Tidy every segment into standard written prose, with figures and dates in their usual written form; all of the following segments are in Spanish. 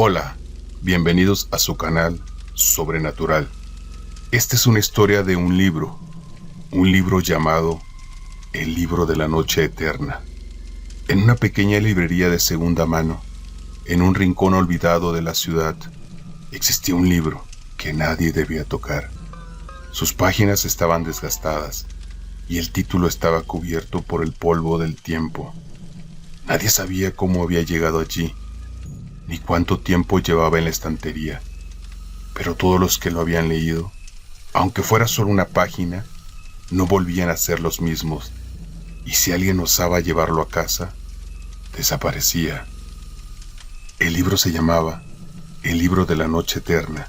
Hola, bienvenidos a su canal Sobrenatural. Esta es una historia de un libro llamado El Libro de la Noche Eterna. En una pequeña librería de segunda mano, en un rincón olvidado de la ciudad, existía un libro que nadie debía tocar. Sus páginas estaban desgastadas y el título estaba cubierto por el polvo del tiempo. Nadie sabía cómo había llegado allí, ni cuánto tiempo llevaba en la estantería, pero todos los que lo habían leído, aunque fuera solo una página, no volvían a ser los mismos, y si alguien osaba llevarlo a casa, desaparecía. El libro se llamaba El Libro de la Noche Eterna,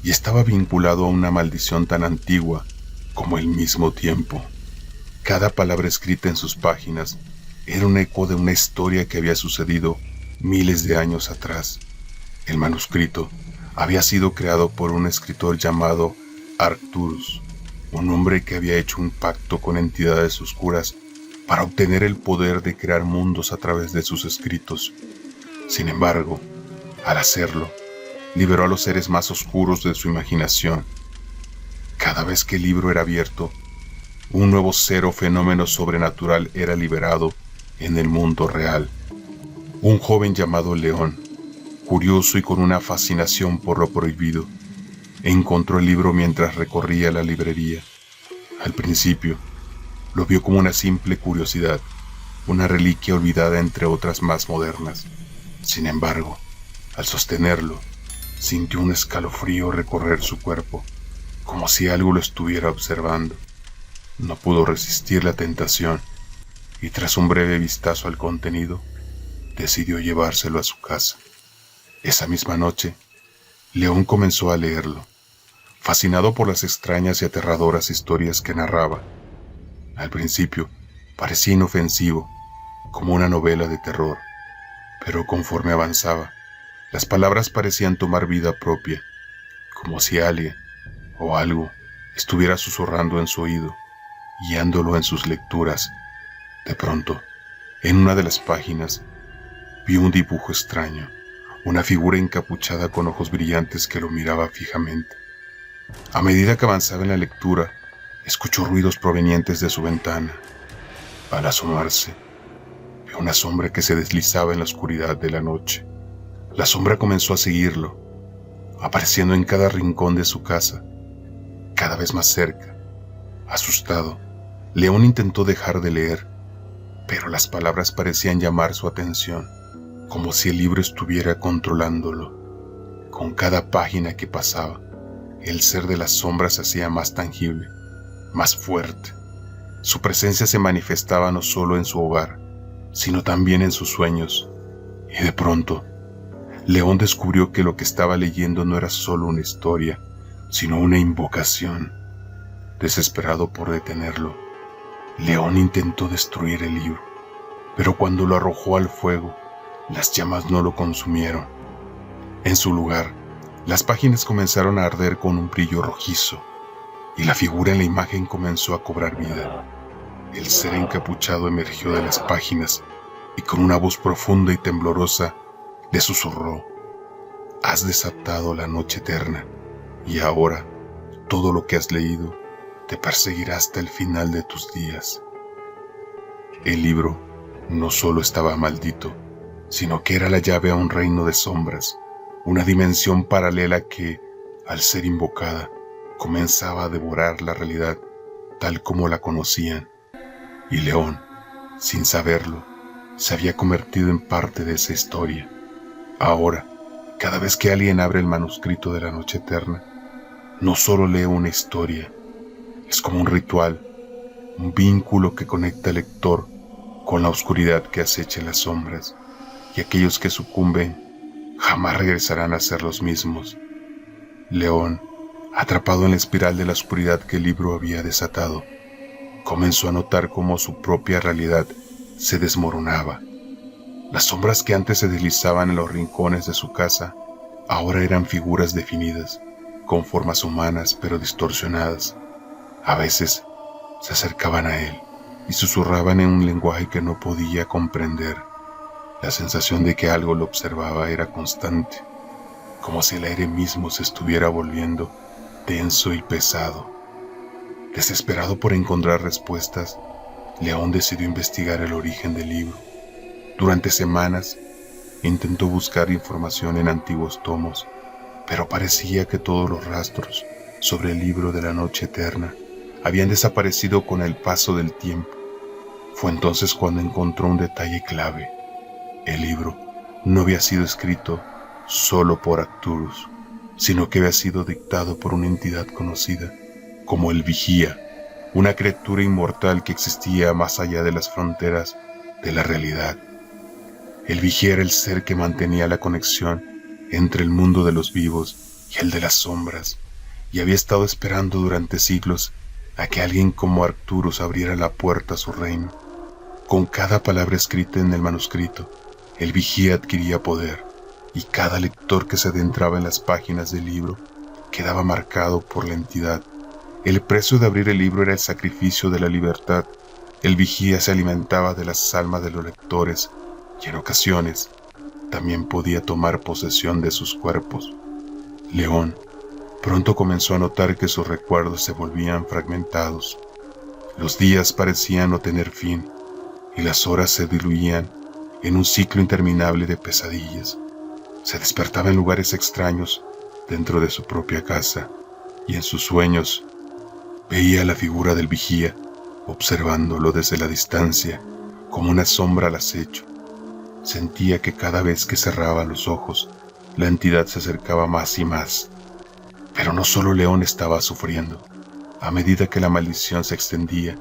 y estaba vinculado a una maldición tan antigua como el mismo tiempo. Cada palabra escrita en sus páginas era un eco de una historia que había sucedido miles de años atrás. El manuscrito había sido creado por un escritor llamado Arcturus, un hombre que había hecho un pacto con entidades oscuras para obtener el poder de crear mundos a través de sus escritos. Sin embargo, al hacerlo, liberó a los seres más oscuros de su imaginación. Cada vez que el libro era abierto, un nuevo ser o fenómeno sobrenatural era liberado en el mundo real. Un joven llamado León, curioso y con una fascinación por lo prohibido, encontró el libro mientras recorría la librería. Al principio, lo vio como una simple curiosidad, una reliquia olvidada entre otras más modernas. Sin embargo, al sostenerlo, sintió un escalofrío recorrer su cuerpo, como si algo lo estuviera observando. No pudo resistir la tentación, y tras un breve vistazo al contenido, decidió llevárselo a su casa. Esa misma noche, León comenzó a leerlo, fascinado por las extrañas y aterradoras historias que narraba. Al principio, parecía inofensivo, como una novela de terror, pero conforme avanzaba, las palabras parecían tomar vida propia, como si alguien o algo estuviera susurrando en su oído, guiándolo en sus lecturas. De pronto, en una de las páginas, vio un dibujo extraño, una figura encapuchada con ojos brillantes que lo miraba fijamente. A medida que avanzaba en la lectura, escuchó ruidos provenientes de su ventana. Al asomarse, vio una sombra que se deslizaba en la oscuridad de la noche. La sombra comenzó a seguirlo, apareciendo en cada rincón de su casa, cada vez más cerca. Asustado, León intentó dejar de leer, pero las palabras parecían llamar su atención, como si el libro estuviera controlándolo. Con cada página que pasaba, el ser de las sombras se hacía más tangible, más fuerte. Su presencia se manifestaba no solo en su hogar, sino también en sus sueños. Y de pronto, León descubrió que lo que estaba leyendo no era solo una historia, sino una invocación. Desesperado por detenerlo, León intentó destruir el libro, pero cuando lo arrojó al fuego, las llamas no lo consumieron. En su lugar, las páginas comenzaron a arder con un brillo rojizo, y la figura en la imagen comenzó a cobrar vida. El ser encapuchado emergió de las páginas y con una voz profunda y temblorosa le susurró: «Has desatado la noche eterna, y ahora todo lo que has leído te perseguirá hasta el final de tus días». El libro no solo estaba maldito, sino que era la llave a un reino de sombras, una dimensión paralela que, al ser invocada, comenzaba a devorar la realidad tal como la conocían. Y León, sin saberlo, se había convertido en parte de esa historia. Ahora, cada vez que alguien abre el manuscrito de la Noche Eterna, no solo lee una historia, es como un ritual, un vínculo que conecta al lector con la oscuridad que acecha en las sombras, y aquellos que sucumben jamás regresarán a ser los mismos. León, atrapado en la espiral de la oscuridad que el libro había desatado, comenzó a notar cómo su propia realidad se desmoronaba. Las sombras que antes se deslizaban en los rincones de su casa ahora eran figuras definidas, con formas humanas pero distorsionadas. A veces se acercaban a él y susurraban en un lenguaje que no podía comprender. La sensación de que algo lo observaba era constante, como si el aire mismo se estuviera volviendo denso y pesado. Desesperado por encontrar respuestas, León decidió investigar el origen del libro. Durante semanas, intentó buscar información en antiguos tomos, pero parecía que todos los rastros sobre el libro de la noche eterna habían desaparecido con el paso del tiempo. Fue entonces cuando encontró un detalle clave. El libro no había sido escrito solo por Arcturus, sino que había sido dictado por una entidad conocida como el Vigía, una criatura inmortal que existía más allá de las fronteras de la realidad. El Vigía era el ser que mantenía la conexión entre el mundo de los vivos y el de las sombras, y había estado esperando durante siglos a que alguien como Arcturus abriera la puerta a su reino. Con cada palabra escrita en el manuscrito, el Vigía adquiría poder, y cada lector que se adentraba en las páginas del libro quedaba marcado por la entidad. El precio de abrir el libro era el sacrificio de la libertad. El Vigía se alimentaba de las almas de los lectores y en ocasiones también podía tomar posesión de sus cuerpos. León pronto comenzó a notar que sus recuerdos se volvían fragmentados. Los días parecían no tener fin y las horas se diluían en un ciclo interminable de pesadillas. Se despertaba en lugares extraños dentro de su propia casa y en sus sueños veía la figura del Vigía observándolo desde la distancia como una sombra al acecho. Sentía que cada vez que cerraba los ojos, la entidad se acercaba más y más. Pero no solo León estaba sufriendo. A medida que la maldición se extendía,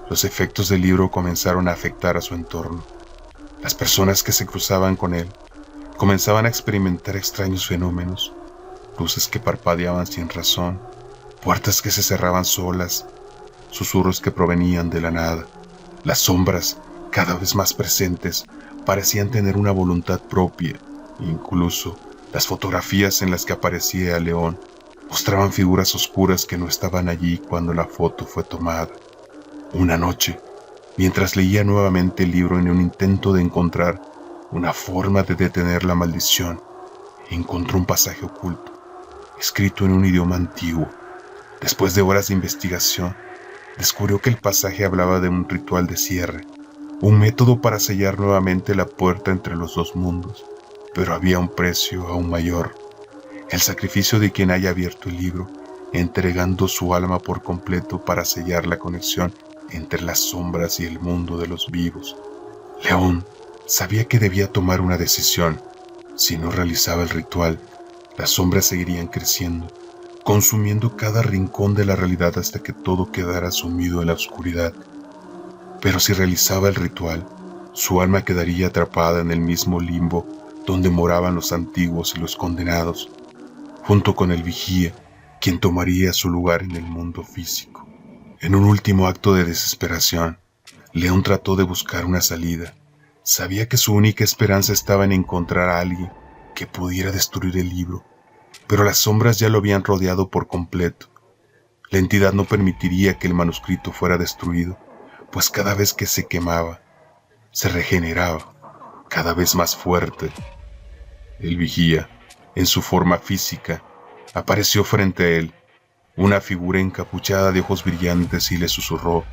los efectos del libro comenzaron a afectar a su entorno. Las personas que se cruzaban con él comenzaban a experimentar extraños fenómenos, luces que parpadeaban sin razón, puertas que se cerraban solas, susurros que provenían de la nada. Las sombras, cada vez más presentes, parecían tener una voluntad propia. Incluso las fotografías en las que aparecía León mostraban figuras oscuras que no estaban allí cuando la foto fue tomada. Una noche, mientras leía nuevamente el libro en un intento de encontrar una forma de detener la maldición, encontró un pasaje oculto, escrito en un idioma antiguo. Después de horas de investigación, descubrió que el pasaje hablaba de un ritual de cierre, un método para sellar nuevamente la puerta entre los dos mundos, pero había un precio aún mayor: el sacrificio de quien haya abierto el libro, entregando su alma por completo para sellar la conexión entre las sombras y el mundo de los vivos. León sabía que debía tomar una decisión. Si no realizaba el ritual, las sombras seguirían creciendo, consumiendo cada rincón de la realidad hasta que todo quedara sumido en la oscuridad. Pero si realizaba el ritual, su alma quedaría atrapada en el mismo limbo donde moraban los antiguos y los condenados, junto con el Vigía, quien tomaría su lugar en el mundo físico. En un último acto de desesperación, León trató de buscar una salida. Sabía que su única esperanza estaba en encontrar a alguien que pudiera destruir el libro, pero las sombras ya lo habían rodeado por completo. La entidad no permitiría que el manuscrito fuera destruido, pues cada vez que se quemaba, se regeneraba, cada vez más fuerte. El Vigía, en su forma física, apareció frente a él, una figura encapuchada de ojos brillantes, y le susurró: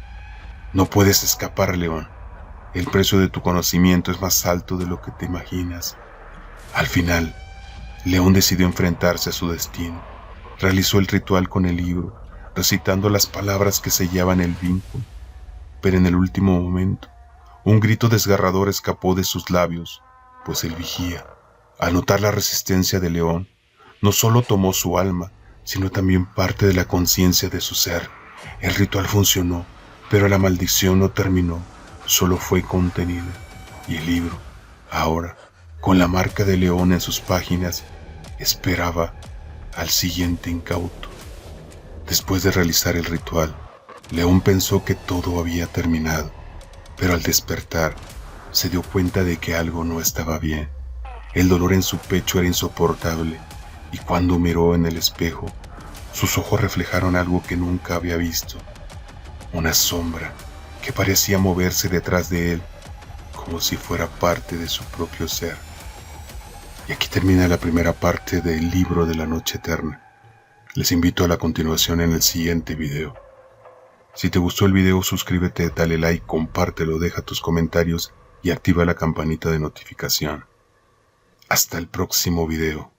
«No puedes escapar, León. El precio de tu conocimiento es más alto de lo que te imaginas». Al final, León decidió enfrentarse a su destino. Realizó el ritual con el libro, recitando las palabras que sellaban el vínculo. Pero en el último momento, un grito desgarrador escapó de sus labios, pues el Vigía, al notar la resistencia de León, no solo tomó su alma, sino también parte de la conciencia de su ser. El ritual funcionó, pero la maldición no terminó, solo fue contenida. Y el libro, ahora, con la marca de León en sus páginas, esperaba al siguiente incauto. Después de realizar el ritual, León pensó que todo había terminado, pero al despertar, se dio cuenta de que algo no estaba bien. El dolor en su pecho era insoportable, y cuando miró en el espejo, sus ojos reflejaron algo que nunca había visto: una sombra que parecía moverse detrás de él, como si fuera parte de su propio ser. Y aquí termina la primera parte del libro de la noche eterna. Les invito a la continuación en el siguiente video. Si te gustó el video, suscríbete, dale like, compártelo, deja tus comentarios y activa la campanita de notificación. Hasta el próximo video.